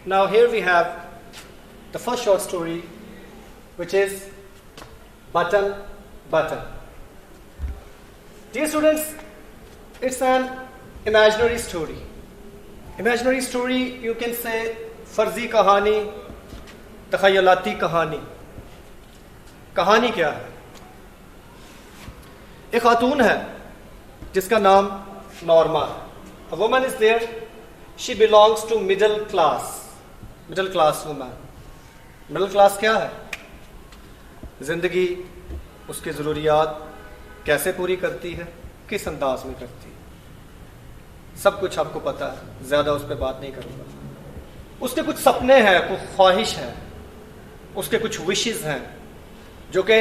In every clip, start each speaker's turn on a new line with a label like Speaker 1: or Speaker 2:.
Speaker 1: Now here we have the first short story, which is Button Button. Dear students, it's an imaginary story. Imaginary story, you can say फर्जी कहानी, तखयलाती कहानी. कहानी क्या है? एक खातून है जिसका नाम Norma. A woman is there. She belongs to middle class woman. Middle class क्या है? जिंदगी, उसकी ज़रूरियात कैसे पूरी करती है, किस अंदाज में करती है, सब कुछ आपको पता है, ज़्यादा उस पर बात नहीं करूँगा. उसके कुछ सपने हैं, कुछ ख्वाहिश है, उसके कुछ विशेस हैं जो कि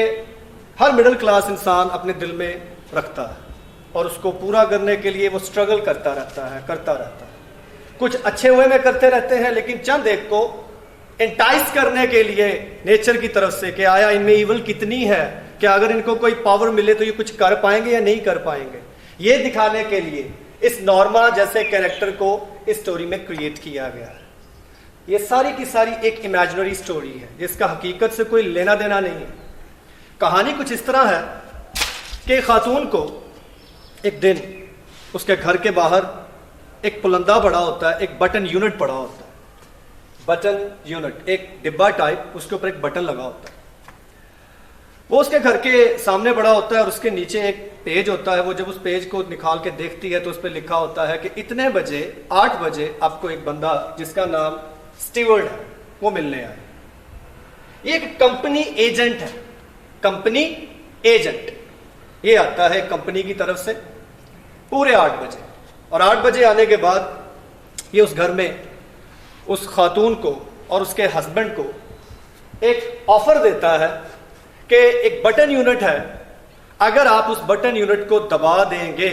Speaker 1: हर मिडिल क्लास इंसान अपने दिल में रखता है और उसको पूरा करने के लिए वो स्ट्रगल करता रहता है. कुछ अच्छे वे में करते रहते हैं, लेकिन चंद एक को एंटाइस करने के लिए नेचर की तरफ से कि आया इनमें इवल कितनी है, कि अगर इनको कोई पावर मिले तो ये कुछ कर पाएंगे या नहीं कर पाएंगे, ये दिखाने के लिए इस नॉर्मा जैसे कैरेक्टर को इस स्टोरी में क्रिएट किया गया है. ये सारी की सारी एक इमेजिनरी स्टोरी है जिसका हकीकत से कोई लेना देना नहीं है. कहानी कुछ इस तरह है कि खातून को एक दिन उसके घर के बाहर एक पुलंदा पड़ा होता है, एक बटन यूनिट पड़ा होता है. बटन यूनिट, एक डिब्बा टाइप, उसके ऊपर एक बटन लगा होता है. वो उसके घर के सामने पड़ा होता है और उसके नीचे एक पेज होता है. वो जब उस पेज को निकाल के देखती है तो उस पर लिखा होता है कि इतने बजे 8 बजे आपको एक बंदा जिसका नाम स्टीवर्ड है वो मिलने आए. ये एक कंपनी एजेंट है. कंपनी एजेंट ये आता है कंपनी की तरफ से पूरे 8 बजे, और 8 बजे आने के बाद ये उस घर में उस खातून को और उसके हस्बैंड को एक ऑफर देता है कि एक बटन यूनिट है, अगर आप उस बटन यूनिट को दबा देंगे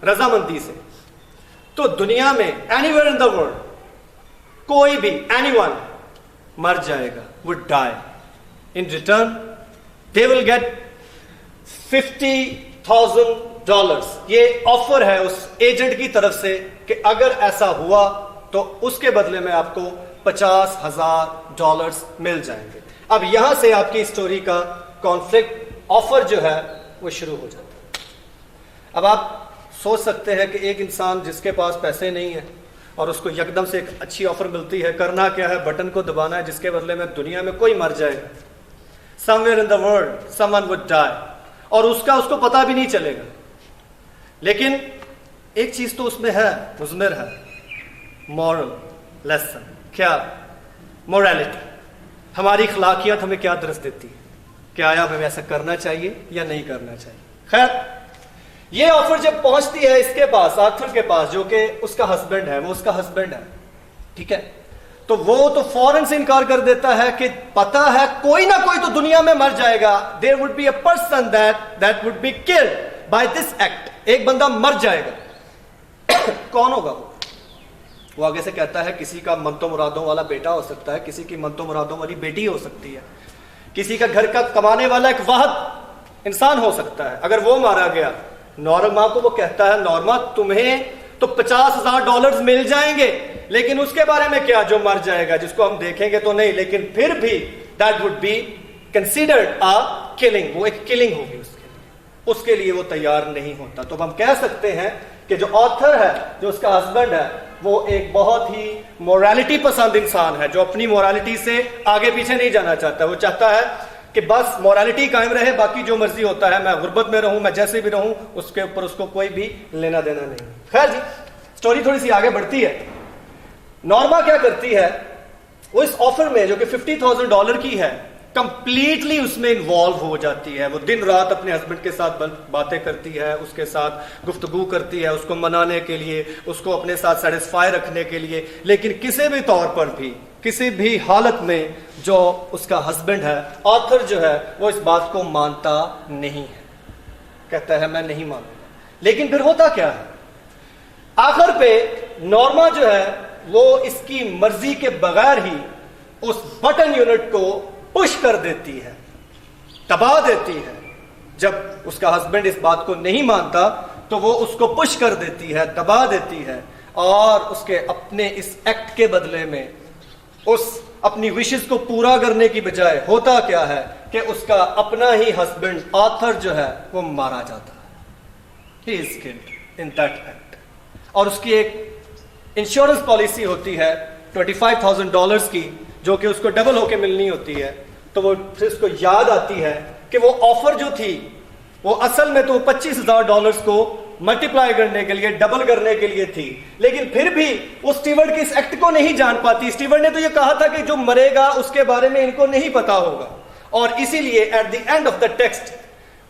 Speaker 1: रजामंदी से तो दुनिया में एनीवेयर इन द वर्ल्ड कोई भी एनीवन मर जाएगा, would die. In return they will get $50,000. ये ऑफर है उस एजेंट की तरफ से कि अगर ऐसा हुआ तो उसके बदले में आपको $50,000 मिल जाएंगे. अब यहां से आपकी स्टोरी का कॉन्फ्लिक्ट ऑफर जो है वो शुरू हो जाता है. अब आप सोच सकते हैं कि एक इंसान जिसके पास पैसे नहीं है और उसको यकदम से एक अच्छी ऑफर मिलती है, करना क्या है, बटन को दबाना है जिसके बदले में दुनिया में कोई मर जाएगा, somewhere in the world someone would die, और उसको पता भी नहीं चलेगा. लेकिन एक चीज तो उसमें है, मुज़मिर है, मॉरल लेसन. क्या? मोरालिटी. हमारी अखलाकियात हमें क्या दरस देती है कि आया हमें ऐसा करना चाहिए या नहीं करना चाहिए. खैर, ये ऑफर जब पहुंचती है इसके पास, आर्थर के पास, जो कि उसका हस्बैंड है, वो उसका हस्बैंड है, ठीक है, तो वो तो फौरन से इनकार कर देता है कि पता है कोई ना कोई तो दुनिया में मर जाएगा. There would be a person that would be killed by this act. एक बंदा मर जाएगा. कौन होगा वो आगे से कहता है किसी का मनतो मुरादों वाला बेटा हो सकता है, किसी की मनतो मुरादों वाली बेटी हो सकती है, किसी का घर का कमाने वाला एक वाहिद इंसान हो सकता है. अगर वो मारा गया, नॉर्मा को वो कहता है, नॉर्मा तुम्हें तो $50,000 मिल जाएंगे, लेकिन उसके बारे में क्या जो मर जाएगा, जिसको हम देखेंगे तो नहीं, लेकिन फिर भी that would be considered a killing. वो एक किलिंग होगी उसके लिए वो तैयार नहीं होता. तो हम कह सकते हैं कि जो ऑथर है, जो उसका हस्बैंड है, वो एक बहुत ही मोरालिटी पसंद इंसान है, जो अपनी मोरालिटी से आगे पीछे नहीं जाना चाहता. वो चाहता है कि बस मोरालिटी कायम रहे, बाकी जो मर्जी होता है, मैं गुर्बत में रहूं, मैं जैसे भी रहूं, उसके ऊपर उसको कोई भी लेना देना नहीं. खैर जी, स्टोरी थोड़ी सी आगे बढ़ती है. नॉर्मा क्या करती है, वो इस ऑफर में जो कि $50,000 की है, कंप्लीटली उसमें इन्वॉल्व हो जाती है. वो दिन रात अपने हस्बैंड के साथ बातें करती है, उसके साथ गुफ्तगू करती है, उसको मनाने के लिए, उसको अपने साथ सेटिस्फाई रखने के लिए. लेकिन किसी भी तौर पर भी, किसी भी हालत में जो उसका हस्बैंड है, ऑथर जो है, वो इस बात को मानता नहीं है. कहता है मैं नहीं मानूंगा. लेकिन फिर होता क्या है, आखिर पे नॉर्मा जो है वो इसकी मर्जी के बगैर ही उस बटन यूनिट को पुश कर देती है, दबा देती है. जब उसका हस्बैंड इस बात को नहीं मानता तो वो उसको पुश कर देती है, दबा देती है, और उसके अपने इस एक्ट के बदले में उस अपनी विशेस को पूरा करने की बजाय होता क्या है कि उसका अपना ही हस्बैंड आर्थर जो है वो मारा जाता है। He is killed in that act. और उसकी एक इंश्योरेंस पॉलिसी होती है $25,000 की, जो कि उसको डबल होके मिलनी होती है। तो वो फिर उसको याद आती है कि वो ऑफर जो थी वो असल में तो $25,000 को मल्टीप्लाई करने के लिए, डबल करने के लिए थी, लेकिन फिर भी वो स्टीवर्ड के इस एक्ट को नहीं जान पाती। स्टीवर्ड ने तो ये कहा था कि जो मरेगा उसके बारे में इनको नहीं पता होगा, और इसीलिए at the end of the text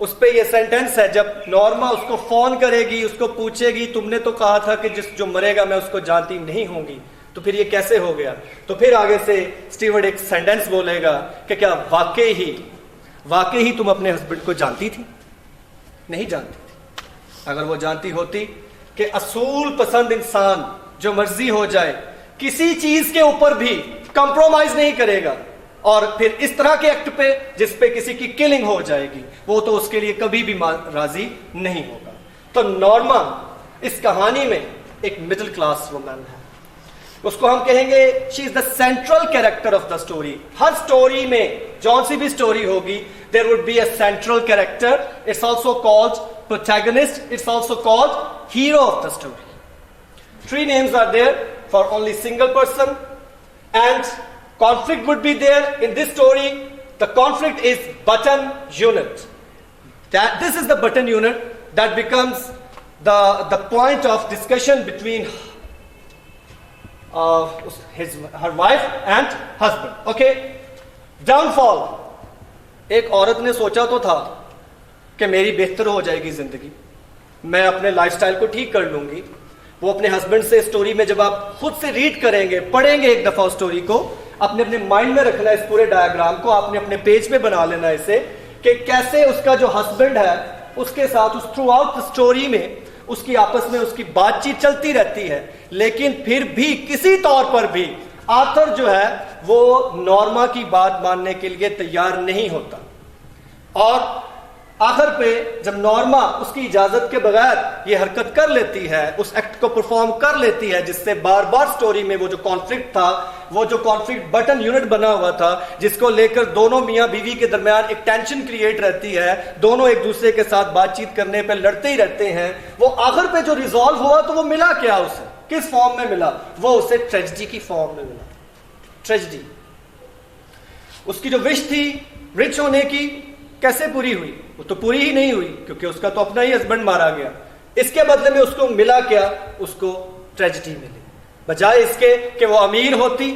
Speaker 1: उस पे ये सेंटेंस है, जब नॉर्मा उसको फोन करेगी, उसको पूछेगी तुमने तो कहा था कि जो मरेगा मैं उसको जानती नहीं होंगी, तो फिर ये कैसे हो गया? तो फिर आगे से स्टीवर्ड एक सेंटेंस बोलेगा कि क्या वाकई ही तुम अपने हस्बैंड को जानती थी? नहीं जानती थी। अगर वो जानती होती कि असूल पसंद इंसान जो मर्जी हो जाए किसी चीज के ऊपर भी कंप्रोमाइज नहीं करेगा, और फिर इस तरह के एक्ट पे जिस पे किसी की किलिंग हो जाएगी, वो तो उसके लिए कभी भी राजी नहीं होगा। तो नॉर्मा इस कहानी में एक मिडिल क्लास वुमन है। उसको हम कहेंगे she is the central character of the story. हर स्टोरी में, जौन सी भी स्टोरी होगी, there would be a central character. It's also called protagonist, it's also called hero of the story. 3 names are there for only single person, and conflict would be there in this story. The conflict is button unit. This is the button unit that becomes the point of discussion between her wife and husband. Okay, downfall. एक औरत ने सोचा तो था कि मेरी बेहतर हो जाएगी जिंदगी, मैं अपने लाइफस्टाइल को ठीक कर लूंगी। वो अपने हस्बैंड से स्टोरी में जब आप खुद से रीड करेंगे, पढ़ेंगे एक दफा स्टोरी को, अपने अपने माइंड में रखना इस पूरे डायग्राम को, आपने अपने पेज पे बना लेना इसे, कि कैसे उसका जो हस्बैंड है उसके साथ उस थ्रू आउट स्टोरी में उसकी आपस में उसकी बातचीत चलती रहती है, लेकिन फिर भी किसी तौर पर भी आर्थर जो है वो नॉर्मा की बात मानने के लिए तैयार नहीं होता। और आखिर पे जब नॉर्मा उसकी इजाजत के बगैर ये हरकत कर लेती है, उस एक्ट को परफॉर्म कर लेती है, जिससे बार बार स्टोरी में वो जो कॉन्फ्लिक्ट था, वो जो कॉन्फ्लिक्ट बटन यूनिट बना हुआ था, जिसको लेकर दोनों मियां बीवी के दरमियान एक टेंशन क्रिएट रहती है, दोनों एक दूसरे के साथ बातचीत करने पे लड़ते ही रहते हैं, वो आखिर पे जो रिजॉल्व हुआ तो वो मिला क्या उसे? किस फॉर्म में मिला? वो उसे ट्रेजेडी की फॉर्म में मिला। ट्रेजेडी। उसकी जो विश थी रिच होने की, कैसे पूरी हुई? वो तो पूरी ही नहीं हुई, क्योंकि उसका तो अपना ही हस्बैंड मारा गया। इसके बदले में उसको मिला क्या? उसको ट्रेजेडी मिली। बजाय इसके कि वो अमीर होती,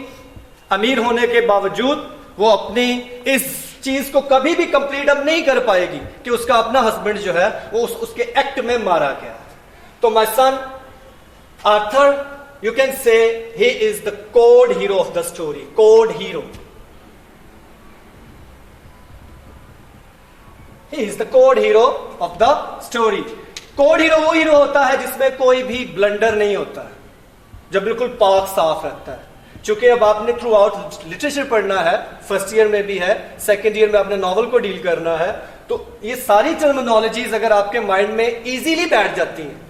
Speaker 1: अमीर होने के बावजूद वो अपनी इस चीज को कभी भी कंप्लीट अब नहीं कर पाएगी कि उसका अपना हस्बैंड जो है वो उसके एक्ट में मारा गया। तो my son Arthur, you can say he is the code hero of the story. Code hero, he is the code hero of the story. Code hero वो हीरो होता है जिसमें कोई भी ब्लंडर नहीं होता है, जो बिल्कुल पाक साफ रहता है। चूंकि अब आपने थ्रू आउट लिटरेचर पढ़ना है, फर्स्ट ईयर में भी है, सेकेंड ईयर में आपने नॉवल को डील करना है, तो ये सारी टर्मिनोलॉजीज अगर आपके माइंड में इजीली बैठ जाती हैं,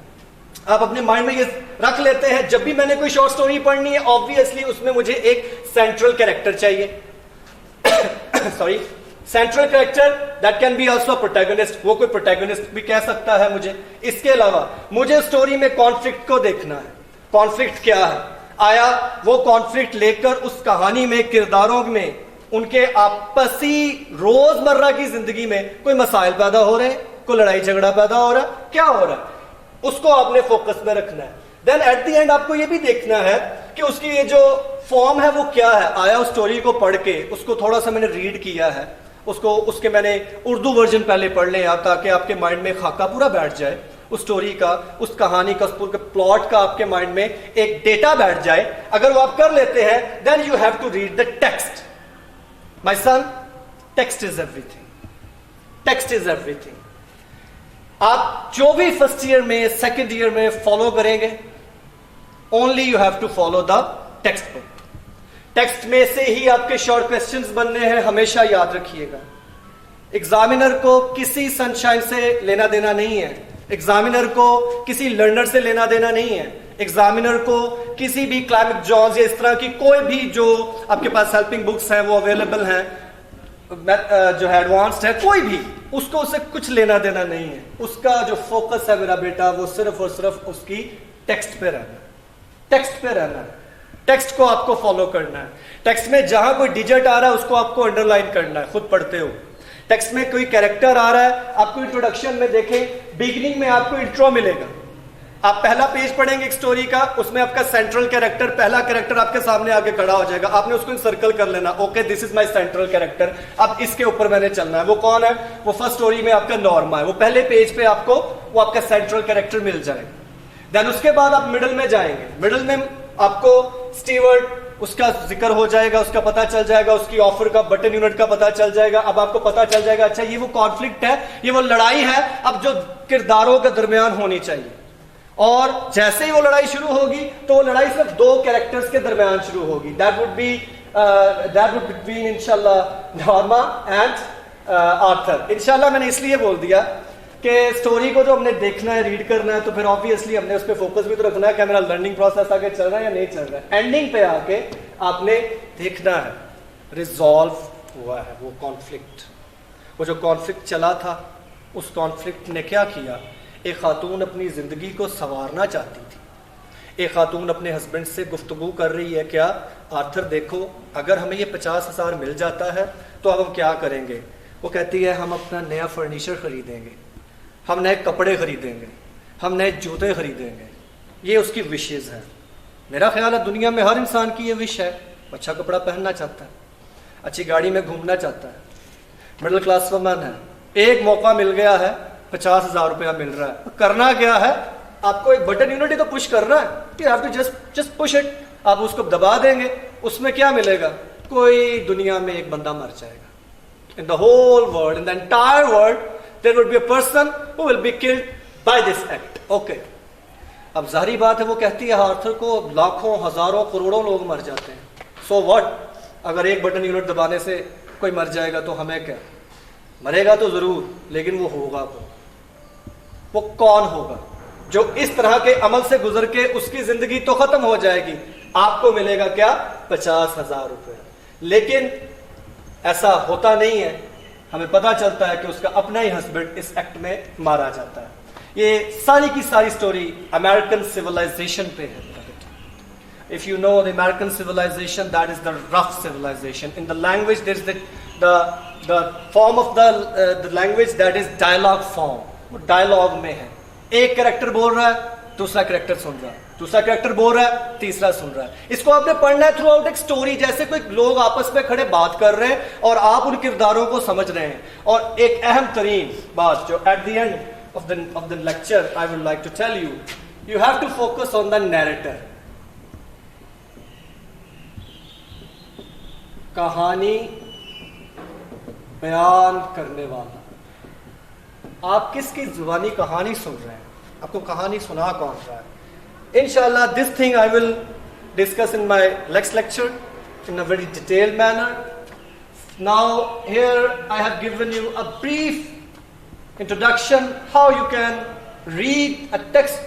Speaker 1: आप अपने माइंड में ये रख लेते हैं, जब भी मैंने कोई शॉर्ट स्टोरी पढ़नी है ऑब्वियसली उसमें मुझे एक सेंट्रल कैरेक्टर चाहिए। Sorry, central character that can be also protagonist, वो कोई प्रोटैगनिस्ट भी कह सकता है मुझे। इसके अलावा मुझे स्टोरी में कॉन्फ्लिक्ट को देखना है। कॉन्फ्लिक्ट क्या है? आया वो कॉन्फ्लिक्ट लेकर उस कहानी में किरदारों में उनके आपसी रोजमर्रा की जिंदगी में कोई मसाइल पैदा हो रहे हैं, कोई लड़ाई झगड़ा पैदा हो रहा है, क्या हो रहा है, उसको आपने फोकस में रखना है। देन एट द एंड आपको ये भी देखना है कि उसकी ये जो फॉर्म है वो क्या है। आया उस स्टोरी को पढ़ के, उसको थोड़ा सा मैंने रीड किया है, उसके मैंने उर्दू वर्जन पहले पढ़ लें ताकि आपके माइंड में खाका पूरा बैठ जाए उस स्टोरी का, उस कहानी का, उस पूरे प्लॉट का आपके माइंड में एक डेटा बैठ जाए। अगर वो आप कर लेते हैं, then you have to read the text. My son, text is everything. Text is everything. आप जो भी फर्स्ट ईयर में, सेकेंड ईयर में फॉलो करेंगे, only you have to follow the text book. Text में से ही आपके शॉर्ट क्वेश्चंस बनने हैं, हमेशा याद रखिएगा। एग्जामिनर को किसी सनशाइन से लेना देना नहीं है, एग्जामिनर को किसी लर्नर से लेना देना नहीं है, एग्जामिनर को किसी भी क्लाइमेट जॉन्स या इस तरह की कोई भी जो आपके पास हेल्पिंग बुक्स हैं वो अवेलेबल हैं, जो है एडवांस्ड है, कोई भी उसको उससे कुछ लेना देना नहीं है। उसका जो फोकस है मेरा बेटा वो सिर्फ और सिर्फ उसकी टेक्स्ट पे रहना है, टेक्स्ट पे रहना है, टेक्स्ट को आपको फॉलो करना है। टेक्स्ट में जहां कोई डिजिट आ रहा है उसको आपको अंडरलाइन करना है, खुद पढ़ते हो। टेक्स्ट में कोई कैरेक्टर आ रहा है, आपको इंट्रोडक्शन में देखें, बिगिनिंग में आपको इंट्रो मिलेगा, आप पहला पेज पढ़ेंगे एक स्टोरी का, उसमें आपका सेंट्रल कैरेक्टर, पहला कैरेक्टर आपके सामने आके खड़ा हो जाएगा, आपने उसको सर्कल कर लेना, okay this is my central character, अब इसके ऊपर मैंने चलना है। वो कौन है? वो फर्स्ट स्टोरी में आपका नॉर्मा है, वो पहले पेज पे आपको वो आपका सेंट्रल कैरेक्टर मिल जाएगा। देन उसके बाद आप मिडिल में जाएंगे, मिडिल में आपको स्टीवर्ट उसका जिक्र हो जाएगा, उसका पता चल जाएगा, उसकी ऑफर का बटन यूनिट का पता चल जाएगा। अब आपको पता चल जाएगा अच्छा ये वो कॉन्फ्लिक्ट है, ये वो लड़ाई है अब जो किरदारों के दरमियान होनी चाहिए। और जैसे ही वो लड़ाई शुरू होगी तो वो लड़ाई सिर्फ दो कैरेक्टर्स के दरमियान शुरू होगी, दैट वुड बिटवीन इंशाल्लाह नॉर्मा एंड आर्थर। इंशाल्लाह मैंने इसलिए बोल दिया कि स्टोरी को जो हमने देखना है, रीड करना है, तो फिर ऑब्वियसली हमने उस पर फोकस भी तो रखना है कि मेरा लर्निंग प्रोसेस आगे चल रहा है या नहीं चल रहा है। एंडिंग पे आके आपने देखना है रिजॉल्व हुआ है वो कॉन्फ्लिक्ट, वो जो कॉन्फ्लिक्ट चला था उस कॉन्फ्लिक्ट ने क्या किया। एक खातून अपनी जिंदगी को संवारना चाहती थी, एक खातून अपने हस्बैंड से गुफ्तगू कर रही है, क्या आर्थर देखो अगर हमें ये 50,000 मिल जाता है तो अब हम क्या करेंगे। वो कहती है हम अपना नया फर्नीचर खरीदेंगे, हम नए कपड़े खरीदेंगे, हम नए जूते खरीदेंगे। ये उसकी विशेज़ है। मेरा ख्याल है दुनिया में हर इंसान की ये विश है, अच्छा कपड़ा पहनना चाहता है, अच्छी गाड़ी में घूमना चाहता है, मिडिल क्लास वुमन है, एक मौका मिल गया है 50,000 रुपया मिल रहा है, करना क्या है, आपको एक बटन यूनिट ही तो पुश करना है, you have to just push it. आप उसको दबा देंगे, उसमें क्या मिलेगा, कोई दुनिया में एक बंदा मर जाएगा। In the whole world, in the entire world there would be a person who will be killed by this act. Okay, अब जाहिर बात है वो कहती है आर्थर को लाखों हजारों करोड़ों लोग मर जाते हैं, सो व्हाट, अगर एक बटन यूनिट दबाने से कोई मर जाएगा तो हमें क्या, मरेगा तो जरूर लेकिन वो होगा वो कौन होगा जो इस तरह के अमल से गुजर के उसकी जिंदगी तो खत्म हो जाएगी, आपको मिलेगा क्या, 50,000 रुपए। लेकिन ऐसा होता नहीं है, हमें पता चलता है कि उसका अपना ही हस्बैंड इस एक्ट में मारा जाता है। ये सारी की सारी स्टोरी अमेरिकन सिविलाइजेशन पे है। If you know the American civilization, that is the rough civilization. In the language, there is the form of the language that is dialogue form. वो dialogue में है, एक कैरेक्टर बोल रहा है, दूसरा कैरेक्टर सुन रहा है, दूसरा कैरेक्टर बोल रहा है, तीसरा सुन रहा है। इसको आपने पढ़ना है थ्रू आउट एक स्टोरी, जैसे कोई लोग आपस में खड़े बात कर रहे हैं और आप उन किरदारों को समझ रहे हैं। और एक अहम तरीन बात जो at the end of the lecture I would like to tell you, you have to focus on the narrator. कहानी बयान करने वाला, आप किसकी जुबानी कहानी सुन रहे हैं, आपको कहानी सुना कौन रहा है। इंशाल्लाह this thing I will discuss in my next lecture in a very detailed manner. Now here I have given you a brief introduction how you can read a text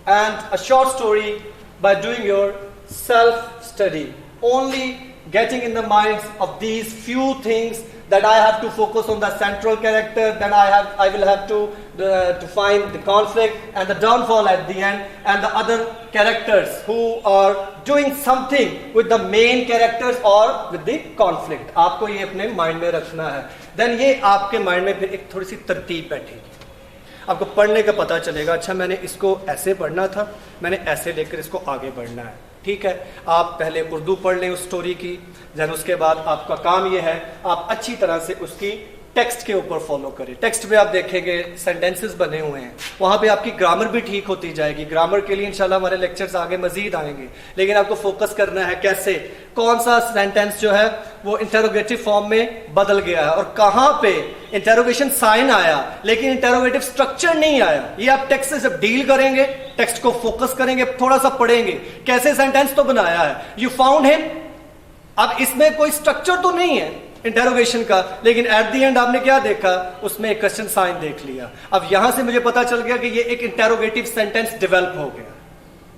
Speaker 1: and a short story by doing your self-study, only getting in the minds of these few things, that I have to focus on the central character, then I will have to find the conflict and the downfall at the end, and the other characters who are doing something with the main characters or with the conflict. आपको ये अपने mind में रखना है, then ये आपके mind में फिर एक थोड़ी सी तरतीब बैठेगी, आपको पढ़ने का पता चलेगा, अच्छा मैंने इसको ऐसे पढ़ना था, मैंने ऐसे लेकर इसको आगे बढ़ना है। ठीक है, आप पहले उर्दू पढ़ लें उस स्टोरी की, देन उसके बाद आपका काम ये है आप अच्छी तरह से उसकी टेक्स्ट के ऊपर फॉलो करें। टेक्स्ट में आप देखेंगे सेंटेंसेस बने हुए हैं, वहां पे आपकी ग्रामर भी ठीक होती जाएगी। ग्रामर के लिए इंशाल्लाह हमारे लेक्चर्स आगे मजीद आएंगे, लेकिन आपको फोकस करना है कैसे, कौन सा सेंटेंस जो है वो इंटरोगेटिव फॉर्म में बदल गया है और कहां पे इंटरोगेशन साइन आया लेकिन इंटरोगेटिव स्ट्रक्चर नहीं आया। ये आप टेक्स्ट से जब डील करेंगे, टेक्स्ट को फोकस करेंगे, थोड़ा सा पढ़ेंगे कैसे सेंटेंस तो बनाया है, यू फाउंड हिम। अब इसमें कोई स्ट्रक्चर तो नहीं है इंटरोगेशन का, लेकिन एट द एंड आपने क्या देखा, उसमें एक क्वेश्चन साइन देख लिया। अब यहां से मुझे पता चल गया कि ये एक इंटरोगेटिव सेंटेंस डेवलप हो गया।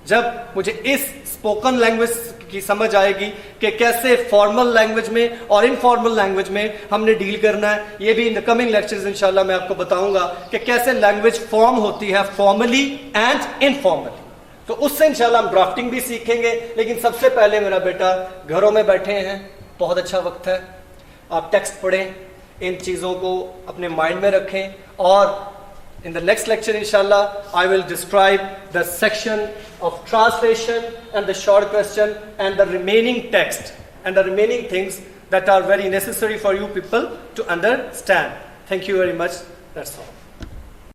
Speaker 1: जब मुझे इस स्पोकन लैंग्वेज की समझ आएगी कि कैसे फॉर्मल लैंग्वेज में और इनफॉर्मल लैंग्वेज में हमने डील करना है, ये भी इन द कमिंग लेक्चर्स इंशाल्लाह मैं आपको बताऊंगा कि कैसे लैंग्वेज फॉर्म होती है फॉर्मली एंड इनफॉर्मली। तो उससे इंशाल्लाह हम ड्राफ्टिंग भी सीखेंगे। लेकिन सबसे पहले मेरा बेटा घरों में बैठे हैं, बहुत अच्छा वक्त है, आप टेक्स्ट पढ़ें, इन चीज़ों को अपने माइंड में रखें, और in the next lecture inshallah I will describe the section of translation and the short question and the remaining text and the remaining things that are very necessary for you people to understand. Thank you very much. That's all.